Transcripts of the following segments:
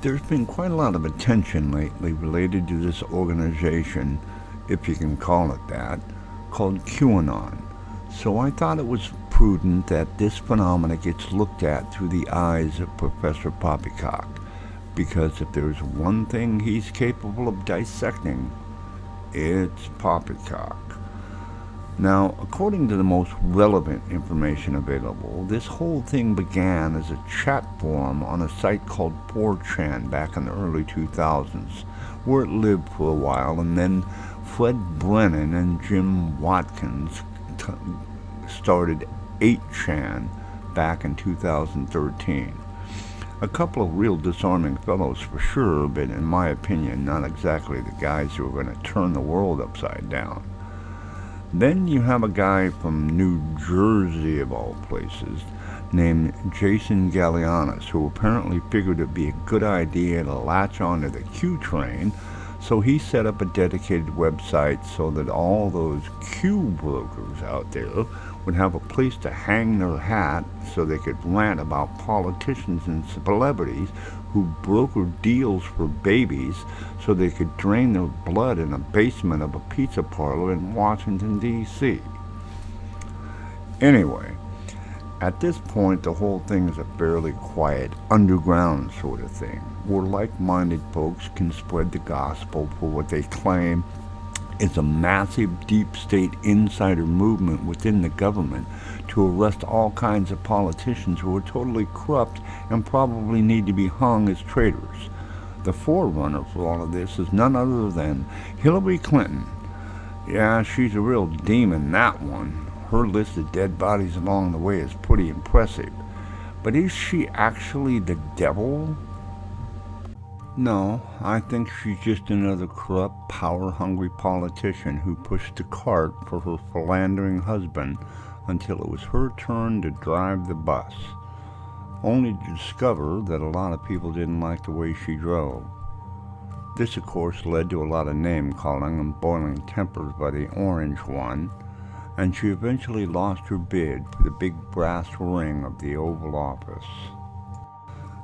There's been quite a lot of attention lately related to this organization, if you can call it that, called QAnon. So I thought it was prudent that this phenomena gets looked at through the eyes of Professor Poppycock, because if there's one thing he's capable of dissecting, it's Poppycock. Now, according to the most relevant information available, this whole thing began as a chat forum on a site called 4chan back in the early 2000s, where it lived for a while, and then Fred Brennan and Jim Watkins started 8chan back in 2013. A couple of real disarming fellows for sure, but in my opinion, not exactly the guys who are going to turn the world upside down. Then you have a guy from New Jersey, of all places, named Jason Galianis, who apparently figured it'd be a good idea to latch onto the Q train, so he set up a dedicated website so that all those Q brokers out there would have a place to hang their hat so they could rant about politicians and celebrities who brokered deals for babies so they could drain their blood in a basement of a pizza parlor in Washington, D.C. Anyway, at this point, the whole thing is a fairly quiet, underground sort of thing, where like-minded folks can spread the gospel for what they claim is a massive deep state insider movement within the government to arrest all kinds of politicians who are totally corrupt and probably need to be hung as traitors. The forerunner for all of this is none other than Hillary Clinton. Yeah, she's a real demon, that one. Her list of dead bodies along the way is pretty impressive. But is she actually the devil? No, I think she's just another corrupt, power-hungry politician who pushed the cart for her philandering husband until it was her turn to drive the bus, only to discover that a lot of people didn't like the way she drove. This, of course, led to a lot of name-calling and boiling tempers by the orange one, and she eventually lost her bid for the big brass ring of the Oval Office.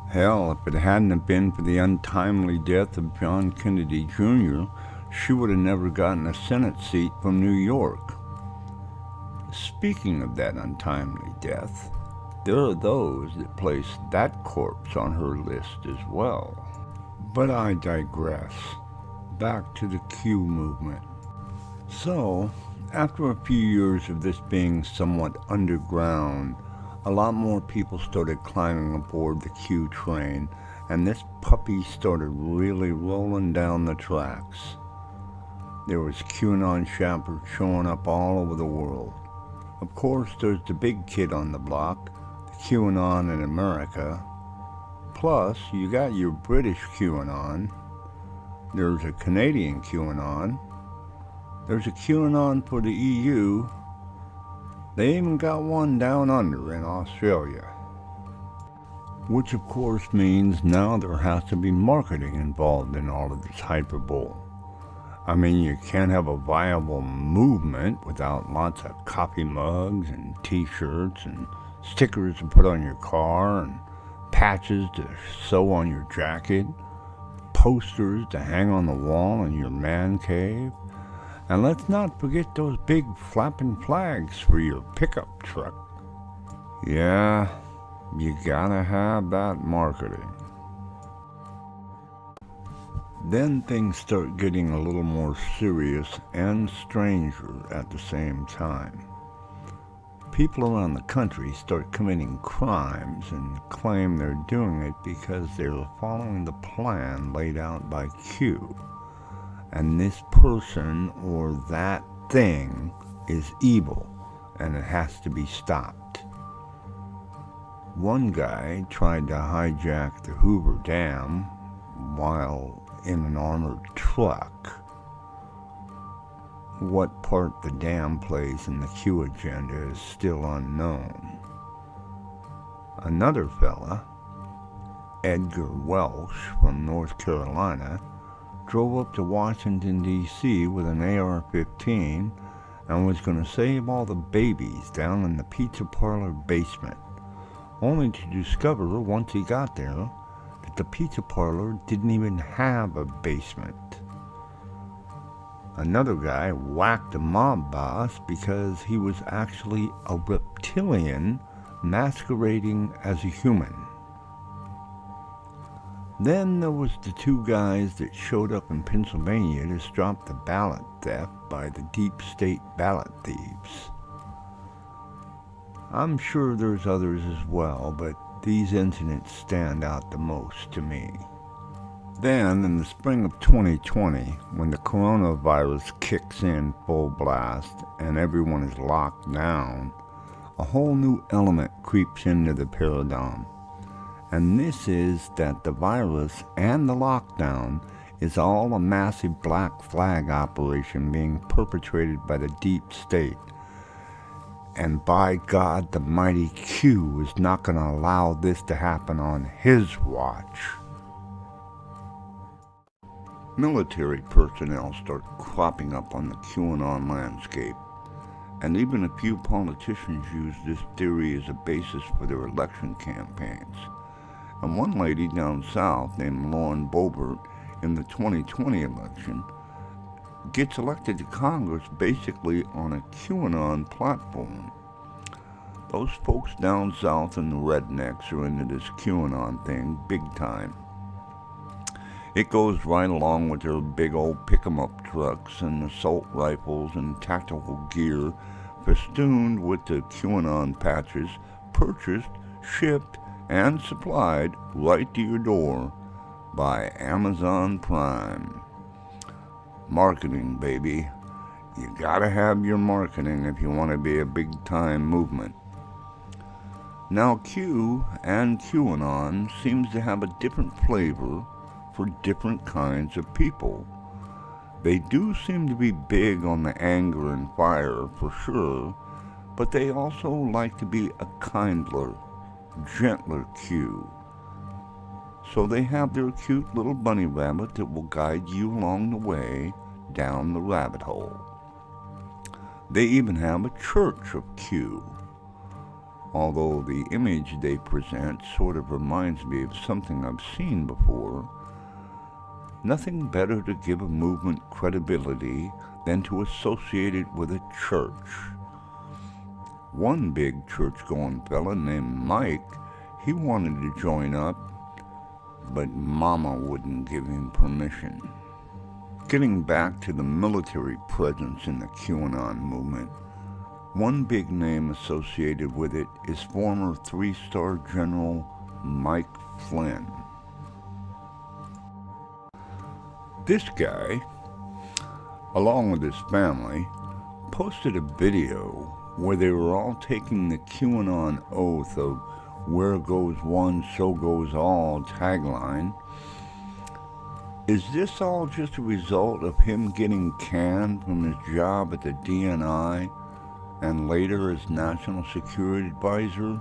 Hell, if it hadn't have been for the untimely death of John Kennedy Jr., she would have never gotten a Senate seat from New York. Speaking of that untimely death, there are those that place that corpse on her list as well. But I digress. Back to the Q movement. So, after a few years of this being somewhat underground, a lot more people started climbing aboard the Q train, and this puppy started really rolling down the tracks. There was QAnon shoppers showing up all over the world. Of course, there's the big kid on the block, the QAnon in America. Plus, you got your British QAnon. There's a Canadian QAnon. There's a QAnon for the EU. They even got one down under in Australia. Which of course means now there has to be marketing involved in all of this hyperbole. I mean, you can't have a viable movement without lots of coffee mugs and t-shirts and stickers to put on your car and patches to sew on your jacket, posters to hang on the wall in your man cave. And let's not forget those big flapping flags for your pickup truck. Yeah, you gotta have that marketing. Then things start getting a little more serious and stranger at the same time. People around the country start committing crimes and claim they're doing it because they're following the plan laid out by Q. And this person or that thing is evil, and it has to be stopped. One guy tried to hijack the Hoover Dam while in an armored truck. What part the dam plays in the Q agenda is still unknown. Another fella, Edgar Welsh from North Carolina, drove up to Washington, D.C. with an AR-15 and was going to save all the babies down in the pizza parlor basement, only to discover once he got there that that the pizza parlor didn't even have a basement. Another guy whacked a mob boss because he was actually a reptilian masquerading as a human. Then there was the two guys that showed up in Pennsylvania to stop the ballot theft by the deep state ballot thieves. I'm sure there's others as well, but these incidents stand out the most to me. Then, in the spring of 2020, when the coronavirus kicks in full blast and everyone is locked down, a whole new element creeps into the paradigm. And this is that the virus and the lockdown is all a massive black flag operation being perpetrated by the deep state. And by God, the mighty Q is not going to allow this to happen on his watch. Military personnel start cropping up on the QAnon landscape, and even a few politicians use this theory as a basis for their election campaigns. And one lady down south named Lauren Boebert in the 2020 election gets elected to Congress basically on a QAnon platform. Those folks down south and the rednecks are into this QAnon thing big time. It goes right along with their big old pick-em-up trucks and assault rifles and tactical gear festooned with the QAnon patches purchased, shipped, and supplied right to your door by Amazon Prime. Marketing, baby. You gotta have your marketing if you want to be a big-time movement. Now Q and QAnon seems to have a different flavor for different kinds of people. They do seem to be big on the anger and fire for sure, but they also like to be a kindler, gentler Q. So they have their cute little bunny rabbit that will guide you along the way down the rabbit hole. They even have a church of Q. Although the image they present sort of reminds me of something I've seen before, nothing better to give a movement credibility than to associate it with a church. One big church-going fella named Mike, he wanted to join up, but Mama wouldn't give him permission. Getting back to the military presence in the QAnon movement, one big name associated with it is former 3-star General Mike Flynn. This guy, along with his family, posted a video where they were all taking the QAnon oath of "where goes one, so goes all" tagline. Is this all just a result of him getting canned from his job at the DNI and later as National Security Advisor?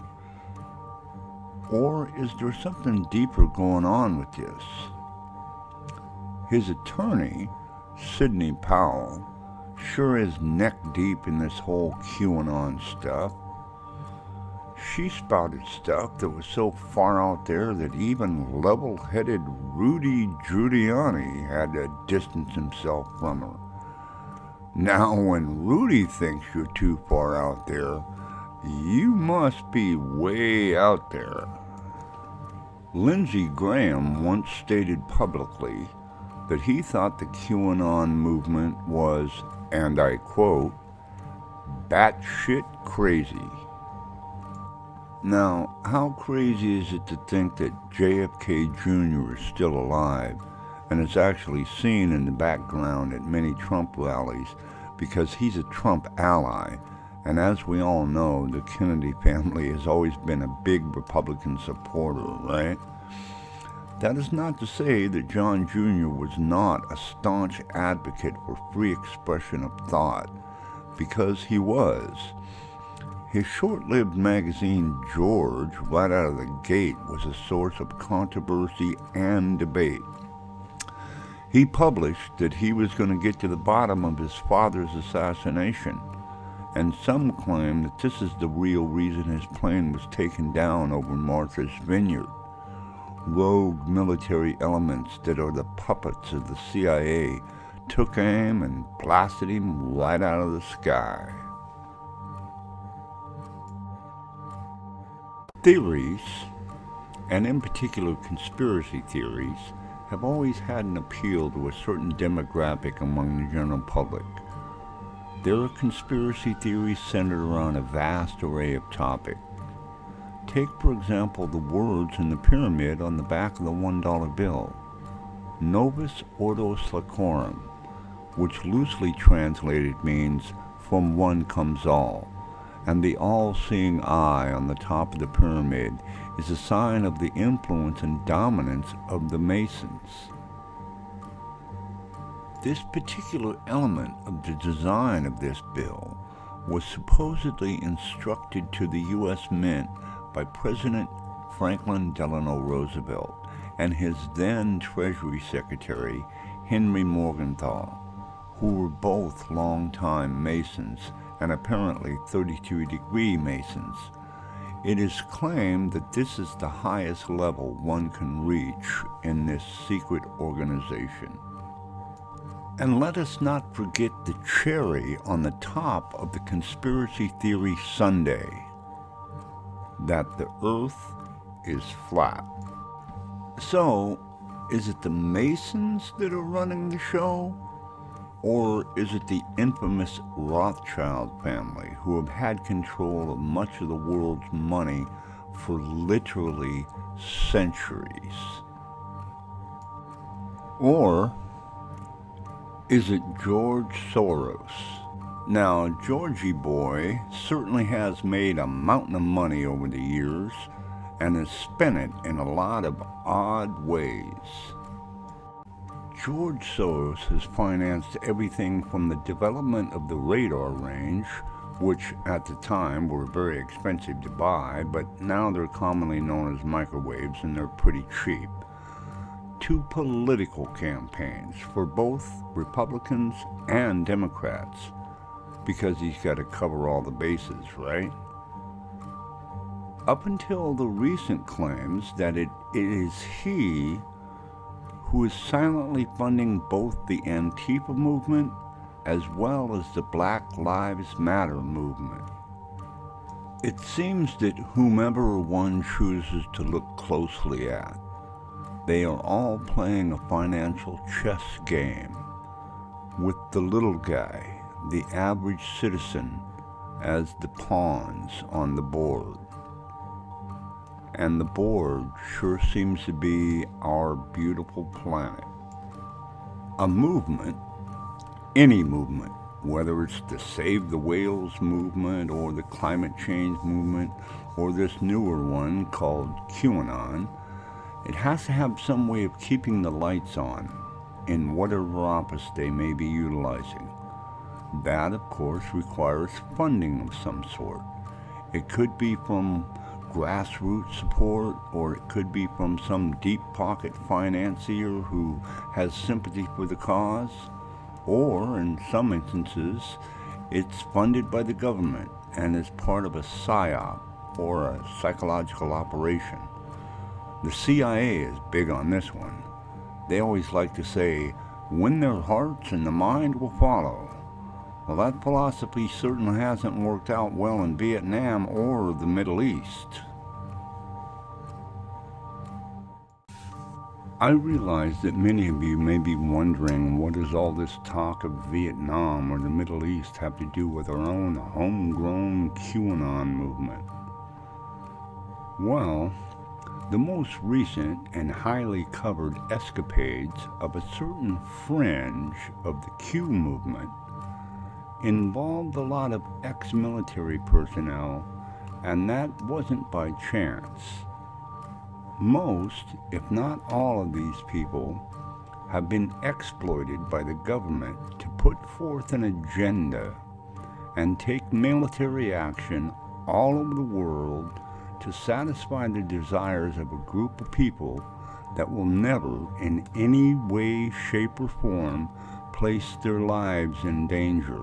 Or is there something deeper going on with this? His attorney, Sidney Powell, sure is neck deep in this whole QAnon stuff. She spouted stuff that was so far out there that even level-headed Rudy Giuliani had to distance himself from her. Now, when Rudy thinks you're too far out there, you must be way out there. Lindsey Graham once stated publicly that he thought the QAnon movement was, and I quote, "batshit crazy." Now, how crazy is it to think that JFK Jr. is still alive and is actually seen in the background at many Trump rallies because he's a Trump ally, and as we all know, the Kennedy family has always been a big Republican supporter, right? That is not to say that John Jr. was not a staunch advocate for free expression of thought, because he was. His short-lived magazine, George, right out of the gate, was a source of controversy and debate. He published that he was going to get to the bottom of his father's assassination, and some claim that this is the real reason his plane was taken down over Martha's Vineyard, rogue military elements that are the puppets of the CIA took aim and blasted him right out of the sky. Theories, and in particular conspiracy theories, have always had an appeal to a certain demographic among the general public. There are conspiracy theories centered around a vast array of topics. Take, for example, the words in the pyramid on the back of the $1 bill, Novus Ordo Seclorum, which loosely translated means from one comes all, and the all-seeing eye on the top of the pyramid is a sign of the influence and dominance of the Masons. This particular element of the design of this bill was supposedly instructed to the U.S. Mint by President Franklin Delano Roosevelt and his then Treasury Secretary Henry Morgenthau, who were both longtime Masons and apparently 33-degree Masons. It is claimed that this is the highest level one can reach in this secret organization. And let us not forget the cherry on the top of the conspiracy theory sundae, that the earth is flat. So, is it the Masons that are running the show? Or is it the infamous Rothschild family who have had control of much of the world's money for literally centuries? Or is it George Soros? Now, Georgie boy certainly has made a mountain of money over the years and has spent it in a lot of odd ways. George Soros has financed everything from the development of the radar range, which at the time were very expensive to buy, but now they're commonly known as microwaves and they're pretty cheap, to political campaigns for both Republicans and Democrats, because he's got to cover all the bases, right? Up until the recent claims that it is he who is silently funding both the Antifa movement as well as the Black Lives Matter movement. It seems that whomever one chooses to look closely at, they are all playing a financial chess game with the little guy, the average citizen, as the pawns on the board. And the board sure seems to be our beautiful planet. A movement, any movement, whether it's the Save the Whales movement or the climate change movement or this newer one called QAnon, it has to have some way of keeping the lights on in whatever office they may be utilizing. That, of course, requires funding of some sort. It could be from grassroots support, or it could be from some deep pocket financier who has sympathy for the cause, or in some instances it's funded by the government and is part of a PSYOP or a psychological operation. The CIA is big on this one. They always like to say, win their hearts and the mind will follow. Well, that philosophy certainly hasn't worked out well in Vietnam or the Middle East. I realize that many of you may be wondering, what does all this talk of Vietnam or the Middle East have to do with our own homegrown QAnon movement? Well, the most recent and highly covered escapades of a certain fringe of the Q movement involved a lot of ex-military personnel, and that wasn't by chance. Most, if not all of these people, have been exploited by the government to put forth an agenda and take military action all over the world to satisfy the desires of a group of people that will never, in any way, shape, or form, place their lives in danger.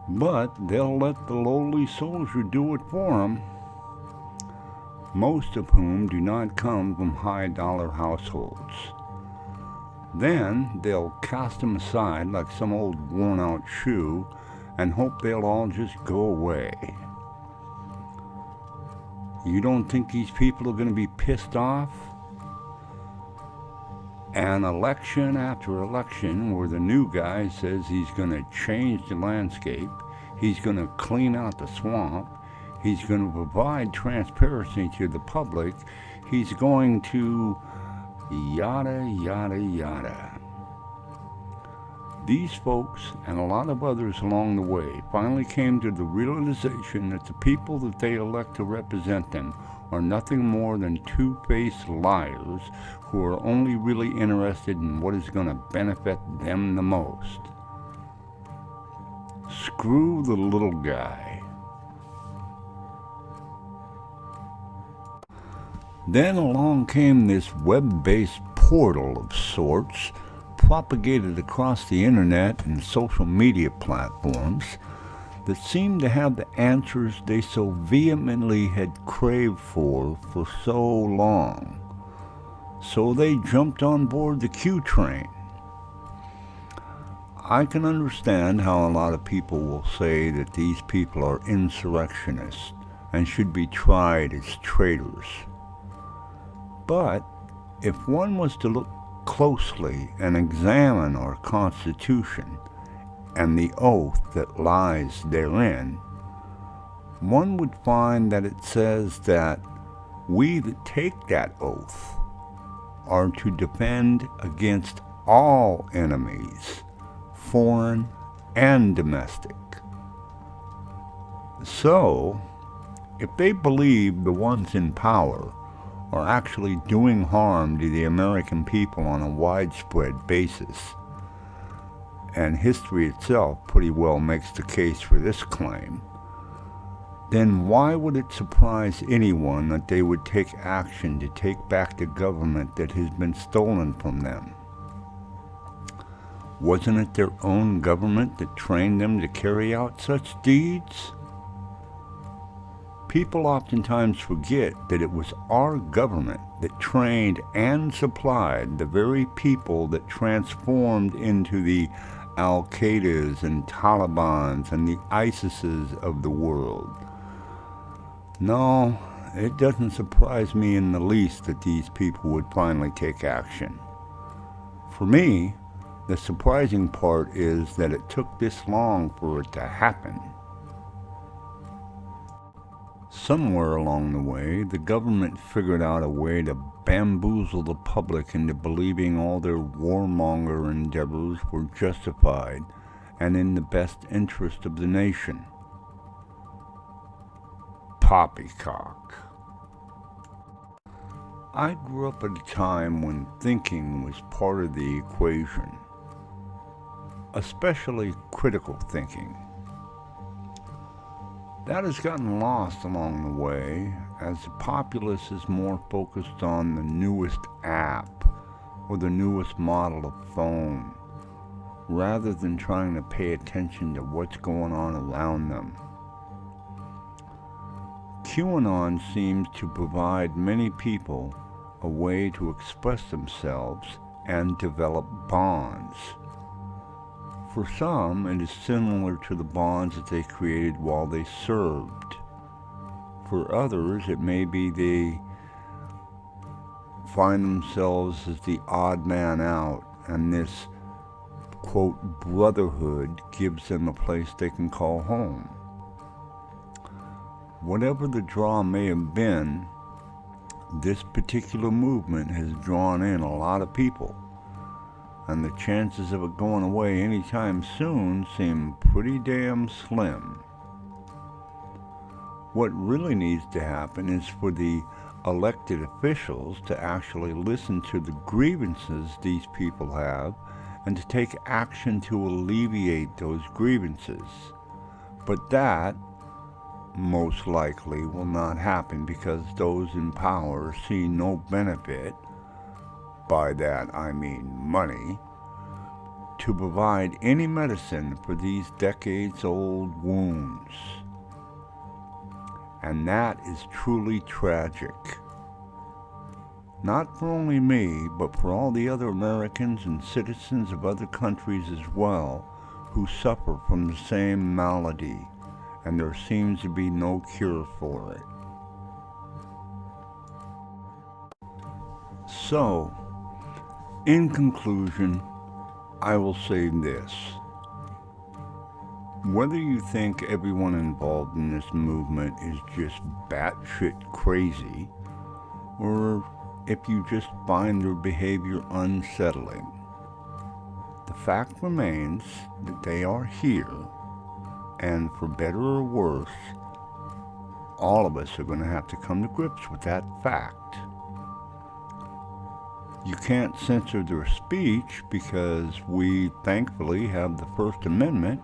But they'll let the lowly soldier do it for them. most of whom do not come from high-dollar households. Then they'll cast them aside like some old worn-out shoe and hope they'll all just go away. You don't think these people are going to be pissed off? And election after election where the new guy says he's going to change the landscape, he's going to clean out the swamp, he's going to provide transparency to the public, he's going to yada, yada, yada. These folks and a lot of others along the way finally came to the realization that the people that they elect to represent them are nothing more than two-faced liars who are only really interested in what is going to benefit them the most. Screw the little guy. Then along came this web-based portal of sorts, propagated across the internet and social media platforms, that seemed to have the answers they so vehemently had craved for so long. So they jumped on board the Q train. I can understand how a lot of people will say that these people are insurrectionists and should be tried as traitors. But if one was to look closely and examine our Constitution and the oath that lies therein, one would find that it says that we that take that oath are to defend against all enemies, foreign and domestic. So, if they believe the ones in power are actually doing harm to the American people on a widespread basis, and history itself pretty well makes the case for this claim, then why would it surprise anyone that they would take action to take back the government that has been stolen from them? Wasn't it their own government that trained them to carry out such deeds? People oftentimes forget that it was our government that trained and supplied the very people that transformed into the Al-Qaedas and Talibans and the ISISes of the world. No, it doesn't surprise me in the least that these people would finally take action. For me, the surprising part is that it took this long for it to happen. Somewhere along the way, the government figured out a way to bamboozle the public into believing all their warmonger endeavors were justified and in the best interest of the nation. Poppycock. I grew up at a time when thinking was part of the equation, especially critical thinking. That has gotten lost along the way as the populace is more focused on the newest app or the newest model of phone, rather than trying to pay attention to what's going on around them. QAnon seems to provide many people a way to express themselves and develop bonds. For some, it is similar to the bonds that they created while they served. For others, it may be they find themselves as the odd man out, and this, quote, brotherhood gives them a place they can call home. Whatever the draw may have been, this particular movement has drawn in a lot of people, and the chances of it going away anytime soon seem pretty damn slim. What really needs to happen is for the elected officials to actually listen to the grievances these people have and to take action to alleviate those grievances. But that most likely will not happen because those in power see no benefit, by that I mean money, to provide any medicine for these decades-old wounds. And that is truly tragic. Not for only me, but for all the other Americans and citizens of other countries as well, who suffer from the same malady, and there seems to be no cure for it. So, in conclusion, I will say this. Whether you think everyone involved in this movement is just batshit crazy, or if you just find their behavior unsettling, the fact remains that they are here, and for better or worse, all of us are going to have to come to grips with that fact. You can't censor their speech because we thankfully have the First Amendment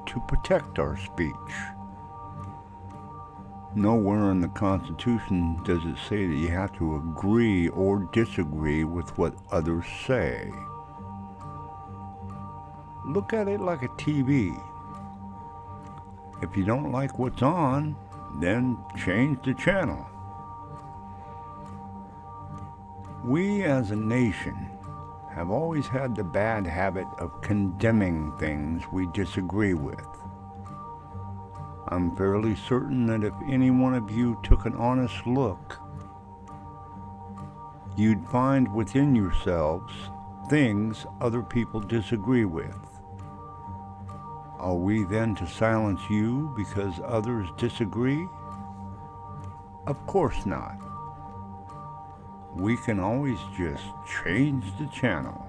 to protect our speech. Nowhere in the Constitution does it say that you have to agree or disagree with what others say. Look at it like a TV. If you don't like what's on, then change the channel. We as a nation have always had the bad habit of condemning things we disagree with. I'm fairly certain that if any one of you took an honest look, you'd find within yourselves things other people disagree with. Are we then to silence you because others disagree? Of course not. We can always just change the channel.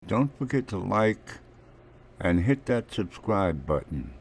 Don't forget to like and hit that subscribe button.